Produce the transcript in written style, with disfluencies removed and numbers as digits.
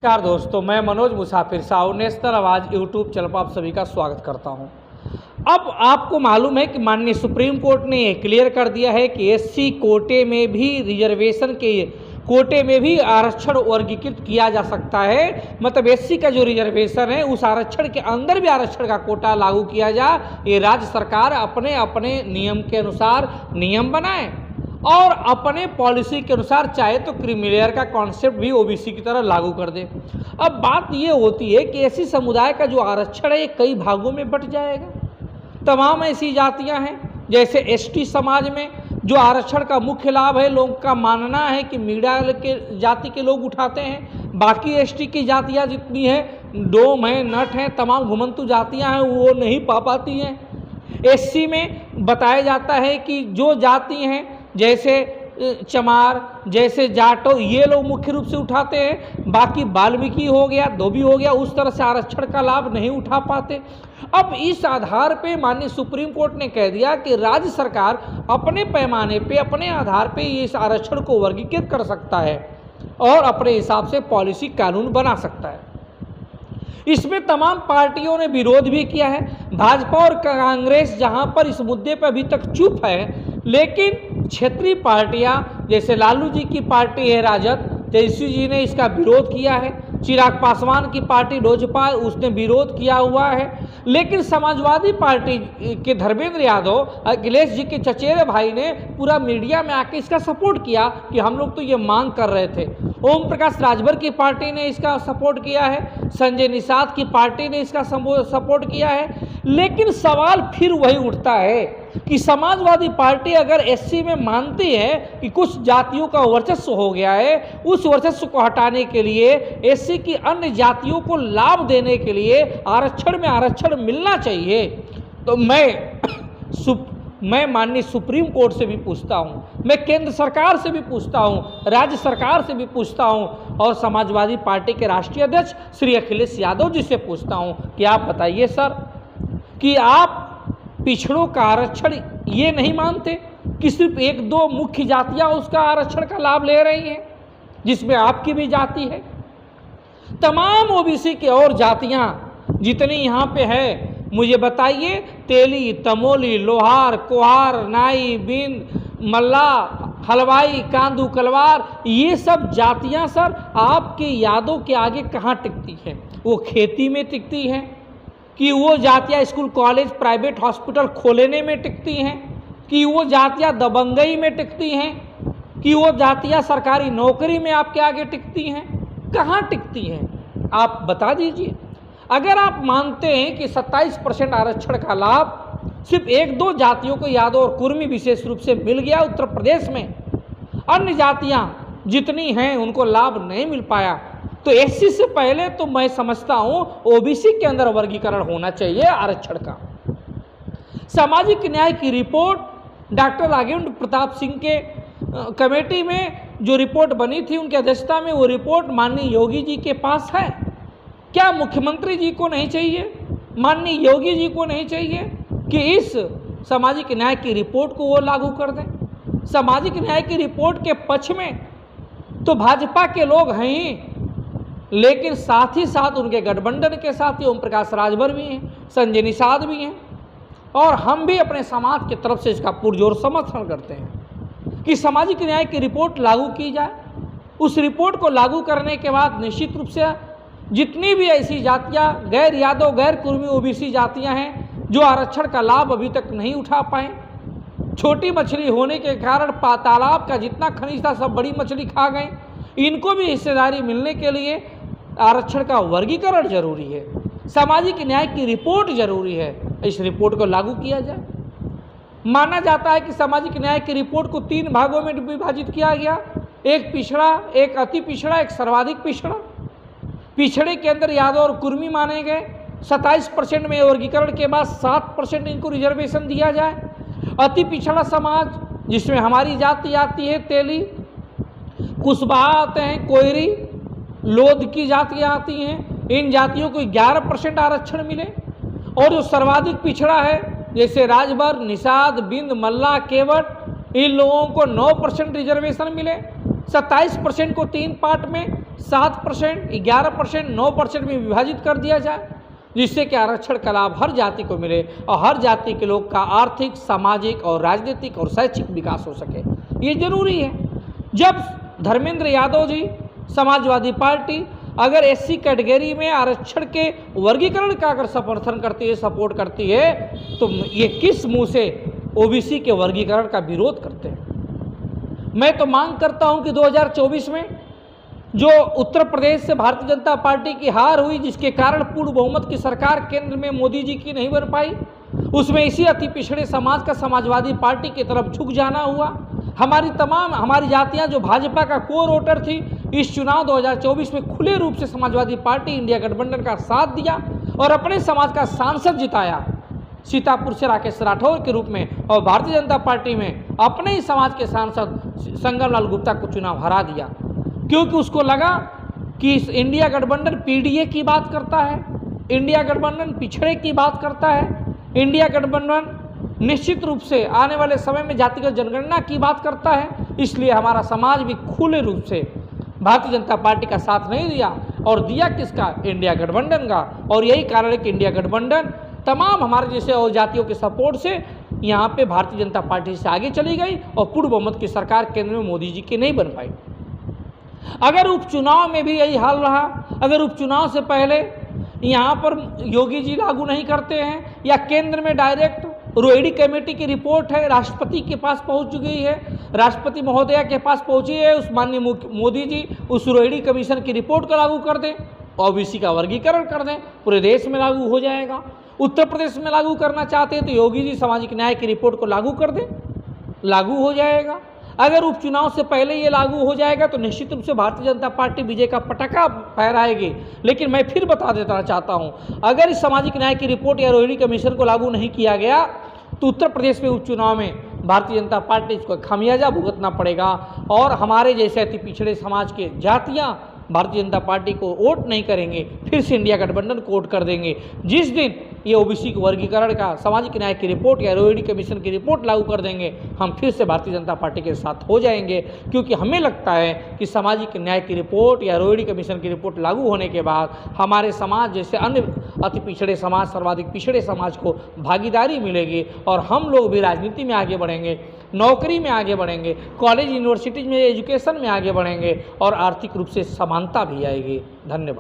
नमस्कार दोस्तों, मैं मनोज मुसाफिर साहू नेशनल आवाज़ यूट्यूब चैनल पर आप सभी का स्वागत करता हूं। अब आपको मालूम है कि माननीय सुप्रीम कोर्ट ने ये क्लियर कर दिया है कि एससी कोटे में भी रिजर्वेशन के कोटे में भी आरक्षण वर्गीकृत किया जा सकता है। मतलब एससी का जो रिजर्वेशन है उस आरक्षण के अंदर भी आरक्षण का कोटा लागू किया जाए। ये राज्य सरकार अपने अपने नियम के अनुसार नियम बनाए और अपने पॉलिसी के अनुसार चाहे तो क्रीमी का कॉन्सेप्ट भी ओबीसी की तरह लागू कर दे। अब बात ये होती है कि ऐसी समुदाय का जो आरक्षण है ये कई भागों में बंट जाएगा। तमाम ऐसी जातियां हैं, जैसे एसटी समाज में जो आरक्षण का मुख्य लाभ है, लोगों का मानना है कि मिडिल के जाति के लोग उठाते हैं। बाकी एसटी की जातियाँ जितनी हैं, डोम हैं, नट हैं, तमाम घुमंतु जातियाँ हैं, वो नहीं पा पाती हैं। एससी में बताया जाता है कि जो जाति हैं जैसे चमार, जैसे जाटो, ये लोग मुख्य रूप से उठाते हैं। बाकी वाल्मीकि हो गया, धोबी हो गया, उस तरह से आरक्षण का लाभ नहीं उठा पाते। अब इस आधार पे माननीय सुप्रीम कोर्ट ने कह दिया कि राज्य सरकार अपने पैमाने पे, अपने आधार पे इस आरक्षण को वर्गीकृत कर सकता है और अपने हिसाब से पॉलिसी कानून बना सकता है। इसमें तमाम पार्टियों ने विरोध भी किया है। भाजपा और कांग्रेस जहां पर इस मुद्दे पर अभी तक चुप है, लेकिन क्षेत्रीय पार्टियां जैसे लालू जी की पार्टी है राजद, तेजस्वी जी ने इसका विरोध किया है। चिराग पासवान की पार्टी लोजपा, उसने विरोध किया हुआ है। लेकिन समाजवादी पार्टी के धर्मेंद्र यादव, अखिलेश जी के चचेरे भाई ने पूरा मीडिया में आके इसका सपोर्ट किया कि हम लोग तो ये मांग कर रहे थे। ओम प्रकाश राजभर की पार्टी ने इसका सपोर्ट किया है, संजय निषाद की पार्टी ने इसका सपोर्ट किया है। लेकिन सवाल फिर वही उठता है कि समाजवादी पार्टी अगर एससी में मानती है कि कुछ जातियों का वर्चस्व हो गया है, उस वर्चस्व को हटाने के लिए एससी की अन्य जातियों को लाभ देने के लिए आरक्षण में आरक्षण मिलना चाहिए, तो मैं माननीय सुप्रीम कोर्ट से भी पूछता हूं, मैं केंद्र सरकार से भी पूछता हूं, राज्य सरकार से भी पूछता हूं और समाजवादी पार्टी के राष्ट्रीय अध्यक्ष श्री अखिलेश यादव जी से पूछता हूं कि आप बताइए सर कि आप पिछड़ों का आरक्षण ये नहीं मानते कि सिर्फ एक दो मुख्य जातियां उसका आरक्षण का लाभ ले रही हैं, जिसमें आपकी भी जाति है। तमाम ओबीसी की और जातियां जितनी यहाँ पे है, मुझे बताइए, तेली, तमोली, लोहार, कोहार, नाई, बिंद, मल्ला, हलवाई, कांदू, कलवार, ये सब जातियां सर आपके यादों के आगे कहाँ टिकती हैं? वो खेती में टिकती हैं कि वो जातियां स्कूल, कॉलेज, प्राइवेट हॉस्पिटल खोलने में टिकती हैं कि वो जातियां दबंगई में टिकती हैं कि वो जातियां सरकारी नौकरी में आपके आगे टिकती हैं? कहाँ टिकती हैं? आप बता दीजिए। अगर आप मानते हैं कि 27% आरक्षण का लाभ सिर्फ एक दो जातियों को, यादव और कुर्मी विशेष रूप से मिल गया उत्तर प्रदेश में, अन्य जातियां जितनी हैं उनको लाभ नहीं मिल पाया, तो एससी से पहले तो मैं समझता हूं ओबीसी के अंदर वर्गीकरण होना चाहिए आरक्षण का। सामाजिक न्याय की रिपोर्ट डॉक्टर राघवेंद्र प्रताप सिंह के कमेटी में जो रिपोर्ट बनी थी, उनकी अध्यक्षता में वो रिपोर्ट माननीय योगी जी के पास है। क्या मुख्यमंत्री जी को नहीं चाहिए, माननीय योगी जी को नहीं चाहिए कि इस सामाजिक न्याय की रिपोर्ट को वो लागू कर दें? सामाजिक न्याय की रिपोर्ट के पक्ष में तो भाजपा के लोग हैं ही, लेकिन साथ ही साथ उनके गठबंधन के साथ ही ओम प्रकाश राजभर भी हैं, संजय निषाद भी हैं, और हम भी अपने समाज की तरफ से इसका पुरजोर समर्थन करते हैं कि सामाजिक न्याय की रिपोर्ट लागू की जाए। उस रिपोर्ट को लागू करने के बाद निश्चित रूप से जितनी भी ऐसी जातियां, गैर यादव, गैर कुर्मी ओबीसी जातियां हैं जो आरक्षण का लाभ अभी तक नहीं उठा पाए, छोटी मछली होने के कारण तालाब का जितना खनिज था सब बड़ी मछली खा गए, इनको भी हिस्सेदारी मिलने के लिए आरक्षण का वर्गीकरण जरूरी है, सामाजिक न्याय की रिपोर्ट जरूरी है। इस रिपोर्ट को लागू किया जाए। माना जाता है कि सामाजिक न्याय की रिपोर्ट को 3 भागों में विभाजित किया गया, एक पिछड़ा, एक अति पिछड़ा, एक सर्वाधिक पिछड़ा। पिछड़े के अंदर यादव और कुर्मी माने गए। 27% में वर्गीकरण के बाद 7% इनको रिजर्वेशन दिया जाए। अति पिछड़ा समाज जिसमें हमारी जाति आती है, तेली, कुशवाहा आते हैं, कोयरी, लोध की जातियाँ आती हैं, इन जातियों को 11% आरक्षण मिले। और जो सर्वाधिक पिछड़ा है जैसे राजभर, निषाद, बिंद, मल्ला, केवट, इन लोगों को 9% रिजर्वेशन मिले। 27% को 3 पार्ट में, 7%, 11%, 9% में विभाजित कर दिया जाए, जिससे कि आरक्षण का लाभ हर जाति को मिले और हर जाति के लोग का आर्थिक, सामाजिक और राजनीतिक और शैक्षिक विकास हो सके। ये जरूरी है। जब धर्मेंद्र यादव जी समाजवादी पार्टी अगर एससी कैटेगरी में आरक्षण के वर्गीकरण का अगर समर्थन करती है, सपोर्ट करती है, तो ये किस मुंह से ओबीसी के वर्गीकरण का विरोध करते हैं? मैं तो मांग करता हूं कि 2024 में जो उत्तर प्रदेश से भारतीय जनता पार्टी की हार हुई, जिसके कारण पूर्ण बहुमत की सरकार केंद्र में मोदी जी की नहीं बन पाई, उसमें इसी अति पिछड़े समाज का समाजवादी पार्टी की तरफ झुक जाना हुआ। हमारी जातियां जो भाजपा का कोर वोटर थी, इस चुनाव 2024 में खुले रूप से समाजवादी पार्टी इंडिया गठबंधन का साथ दिया और अपने समाज का सांसद जिताया सीतापुर से राकेश राठौर के रूप में, और भारतीय जनता पार्टी में अपने ही समाज के सांसद संगम लाल गुप्ता को चुनाव हरा दिया, क्योंकि उसको लगा कि इस इंडिया गठबंधन पीडीए की बात करता है, इंडिया गठबंधन पिछड़े की बात करता है, इंडिया गठबंधन निश्चित रूप से आने वाले समय में जातिगत जनगणना की बात करता है। इसलिए हमारा समाज भी खुले रूप से भारतीय जनता पार्टी का साथ नहीं दिया, और दिया किसका? इंडिया गठबंधन का। और यही कारण है कि इंडिया गठबंधन तमाम हमारे जैसे और जातियों के सपोर्ट से यहाँ पे भारतीय जनता पार्टी से आगे चली गई और पूर्ण बहुमत की सरकार केंद्र में मोदी जी की नहीं बन पाई। अगर उपचुनाव में भी यही हाल रहा, अगर उपचुनाव से पहले यहाँ पर योगी जी लागू नहीं करते हैं, या केंद्र में डायरेक्ट रोहिणी कमेटी की रिपोर्ट है, राष्ट्रपति के पास पहुँच चुकी है, राष्ट्रपति महोदया के पास पहुँची है, उस माननीय मोदी जी उस रोहिणी कमीशन की रिपोर्ट को लागू कर दें, ओबीसी का वर्गीकरण कर दें, पूरे देश में लागू हो जाएगा। उत्तर प्रदेश में लागू करना चाहते हैं तो योगी जी सामाजिक न्याय की रिपोर्ट को लागू कर दें, लागू हो जाएगा। अगर उपचुनाव से पहले ये लागू हो जाएगा तो निश्चित रूप से भारतीय जनता पार्टी विजय का पटाखा फहराएगी। लेकिन मैं फिर बता देना चाहता हूँ, अगर इस सामाजिक न्याय की रिपोर्ट या रोहिणी कमीशन को लागू नहीं किया गया तो उत्तर प्रदेश में उपचुनाव में भारतीय जनता पार्टी को खामियाजा भुगतना पड़ेगा, और हमारे जैसे अति पिछड़े समाज के जातियाँ भारतीय जनता पार्टी को वोट नहीं करेंगे, फिर से इंडिया गठबंधन को वोट कर देंगे। जिस दिन ये ओबीसी के वर्गीकरण का सामाजिक न्याय की रिपोर्ट या रोहिणी कमीशन की रिपोर्ट लागू कर देंगे, हम फिर से भारतीय जनता पार्टी के साथ हो जाएंगे, क्योंकि हमें लगता है कि सामाजिक न्याय की रिपोर्ट या रोहिणी कमीशन की रिपोर्ट लागू होने के बाद हमारे समाज जैसे अन्य अति पिछड़े समाज, सर्वाधिक पिछड़े समाज को भागीदारी मिलेगी, और हम लोग भी राजनीति में आगे बढ़ेंगे, नौकरी में आगे बढ़ेंगे, कॉलेज यूनिवर्सिटीज में एजुकेशन में आगे बढ़ेंगे, और आर्थिक रूप से समानता भी आएगी। धन्यवाद।